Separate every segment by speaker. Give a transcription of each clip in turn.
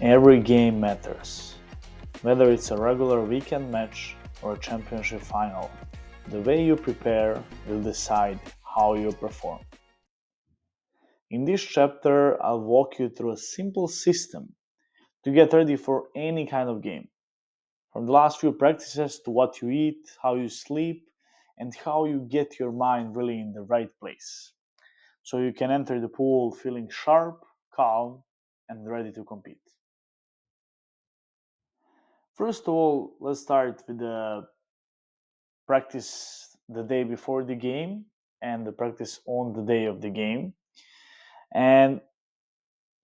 Speaker 1: Every game matters, whether it's a regular weekend match or a championship final. The way you prepare will decide how you perform. In this chapter, I'll walk you through a simple system to get ready for any kind of game. From the last few practices to what you eat, how you sleep, and how you get your mind really in the right place. So you can enter the pool feeling sharp, calm, and ready to compete. First of all, let's start with the practice the day before the game and the practice on the day of the game. And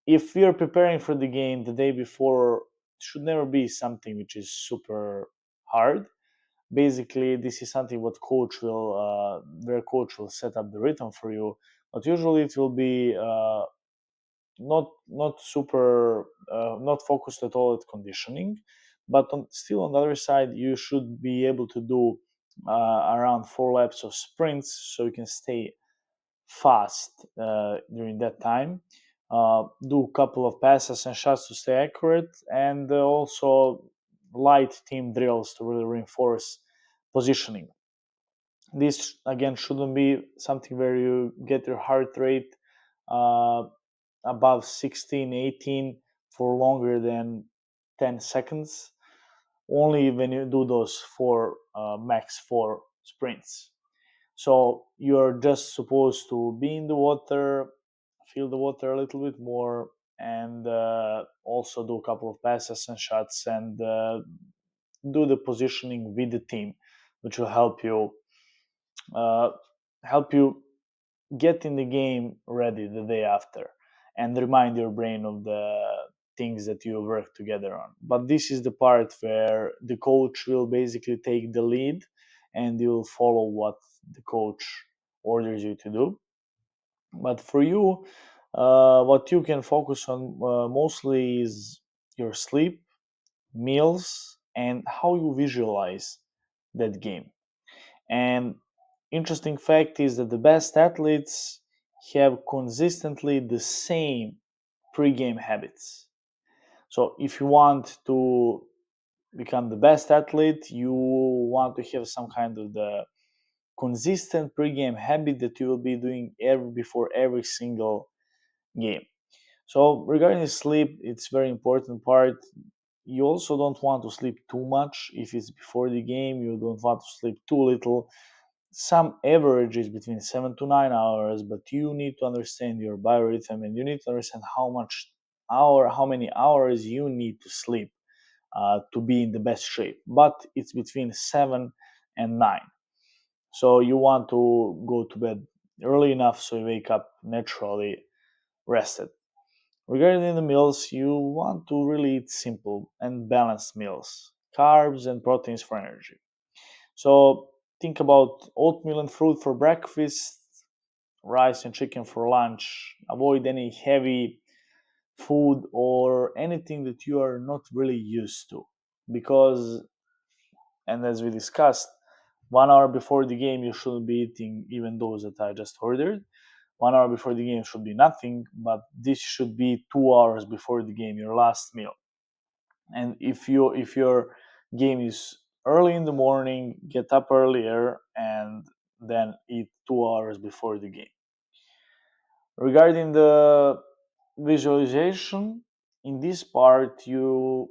Speaker 1: if you're preparing for the game the day before, it should never be something which is super hard. Basically, this is something what coach will where coach will set up the rhythm for you, but usually it will be not super not focused at all at conditioning, but still on the other side you should be able to do around 4 laps of sprints so you can stay fast during that time. Do a couple of passes and shots to stay accurate, and also light team drills to really reinforce positioning. This again shouldn't be something where you get your heart rate uh, above 16, 18 for longer than 10 seconds, only when you do those max four sprints. So you're just supposed to be in the water, feel the water a little bit more, and also do a couple of passes and shots, and do the positioning with the team, which will uh, help you get in the game ready the day after, and remind your brain of the things that you work together on. But this is the part where the coach will basically take the lead, and you'll follow what the coach orders you to do. But for you, what you can focus on mostly is your sleep, meals, and how you visualize that game. And interesting fact is that the best athletes have consistently the same pre-game habits. So if you want to become the best athlete, you want to have some kind of the consistent pre-game habit that you will be doing before every single game. So regarding sleep, it's very important part. You also don't want to sleep too much if it's before the game. You don't want to sleep too little. Some average is between 7 to 9 hours, but you need to understand your biorhythm, and you need to understand how many hours you need to sleep to be in the best shape. But it's between 7 and 9. So you want to go to bed early enough so you wake up naturally rested. Regarding the meals, you want to really eat simple and balanced meals, carbs and proteins for energy. So think about oatmeal and fruit for breakfast, rice and chicken for lunch. Avoid any heavy food or anything that you are not really used to. Because, and as we discussed, 1 hour before the game, you shouldn't be eating even those that I just ordered. 1 hour before the game should be nothing, but this should be 2 hours before the game, your last meal. And if your game is early in the morning, get up earlier and then eat 2 hours before the game. Regarding the visualization, in this part you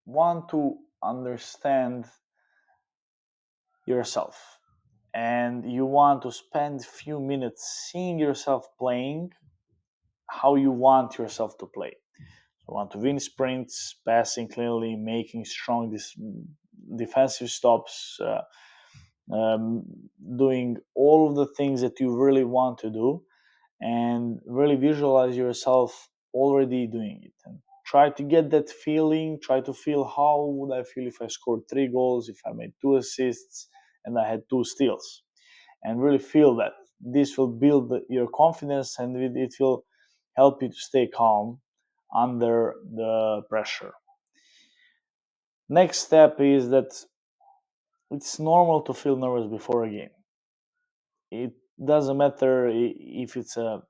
Speaker 1: want to understand yourself, and you want to spend a few minutes seeing yourself playing how you want yourself to play. So you want to win sprints, passing cleanly, making strong defensive stops, um, doing all of the things that you really want to do, and really visualize yourself already doing it. And try to get that feeling, try to feel how would I feel if I scored 3 goals, if I made 2 assists, and I had 2 steals. And really feel that. This will build your confidence, and it will help you to stay calm under the pressure. Next step is that it's normal to feel nervous before a game. It doesn't matter if it's a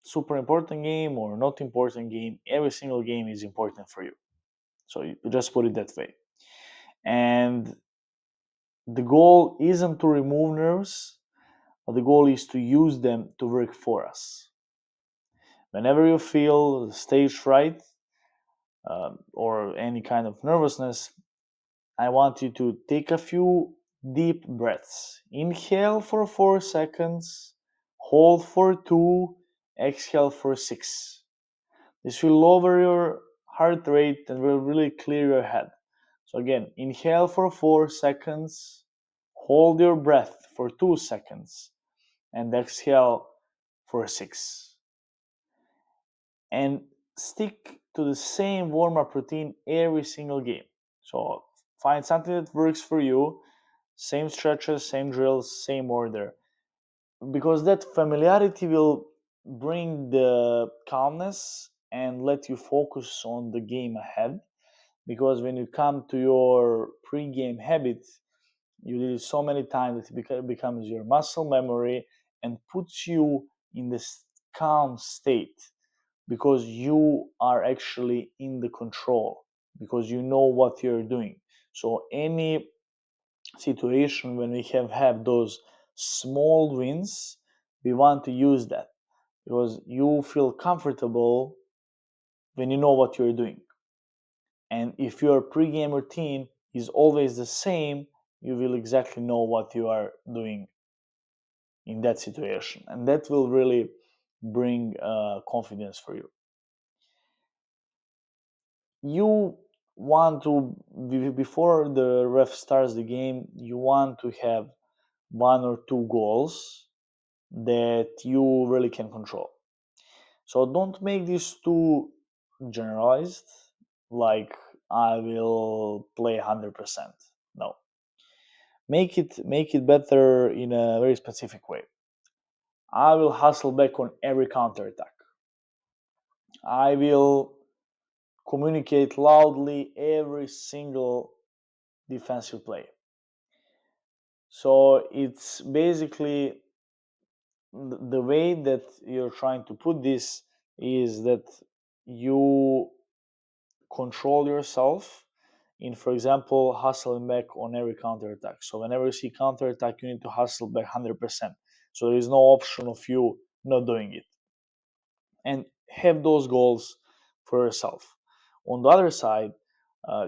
Speaker 1: super important game or not important game, every single game is important for you. So you just put it that way. And the goal isn't to remove nerves, but the goal is to use them to work for us. Whenever you feel stage fright or any kind of nervousness, I want you to take a few deep breaths. Inhale for 4 seconds, hold for 2, exhale for 6. This will lower your heart rate and will really clear your head. So again, inhale for 4 seconds, hold your breath for 2 seconds, and exhale for 6. And stick to the same warm-up routine every single game. So find something that works for you, same stretches, same drills, same order. Because that familiarity will bring the calmness and let you focus on the game ahead. Because when you come to your pre-game habit, you did it so many times that it becomes your muscle memory and puts you in this calm state because you are actually in the control, because you know what you're doing. So any situation when we have those small wins, we want to use that because you feel comfortable when you know what you're doing. And if your pre-game routine is always the same, you will exactly know what you are doing in that situation, and that will really bring confidence for you. You want to, before the ref starts the game, you want to have one or two goals that you really can control. So don't make this too generalized, like I will play 100%. No. Make it better in a very specific way. I will hustle back on every counter attack. I will communicate loudly every single defensive play. So it's basically the way that you're trying to put this is that you control yourself in, for example, hustling back on every counter attack. So whenever you see counter attack, you need to hustle back 100%. So there is no option of you not doing it. And have those goals for yourself. On the other side, uh,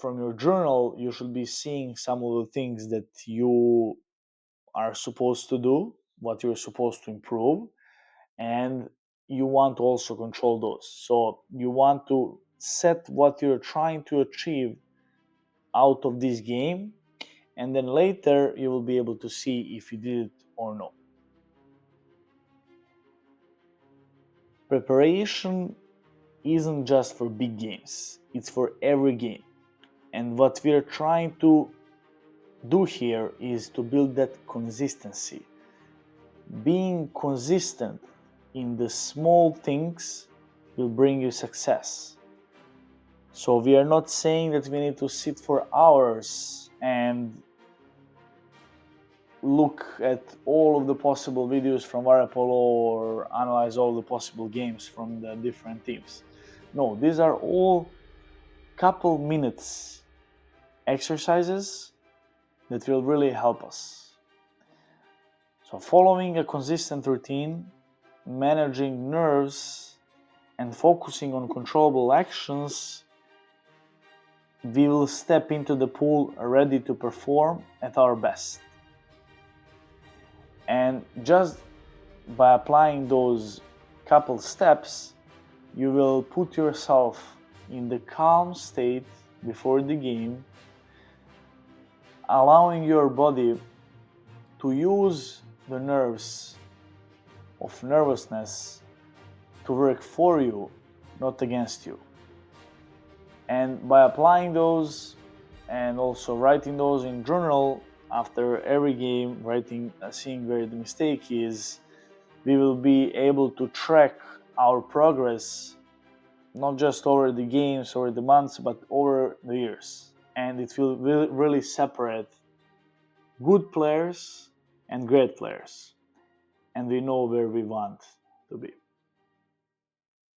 Speaker 1: from your journal, you should be seeing some of the things that you are supposed to do, what you're supposed to improve, and you want to also control those. So you want to set what you're trying to achieve out of this game, and then later you will be able to see if you did it or not. Preparation isn't just for big games, it's for every game. And what we're trying to do here is to build that consistency. Being consistent in the small things will bring you success. So we are not saying that we need to sit for hours and look at all of the possible videos from Varapolo or analyze all the possible games from the different teams. No, these are all couple minutes exercises that will really help us. So following a consistent routine, managing nerves, and focusing on controllable actions, we will step into the pool ready to perform at our best. And just by applying those couple steps, you will put yourself in the calm state before the game, allowing your body to use the nerves of nervousness to work for you, not against you. And by applying those and also writing those in journal after every game, writing, seeing where the mistake is, we will be able to track our progress not just over the games or the months, but over the years. And it will really separate good players and great players. And we know where we want to be.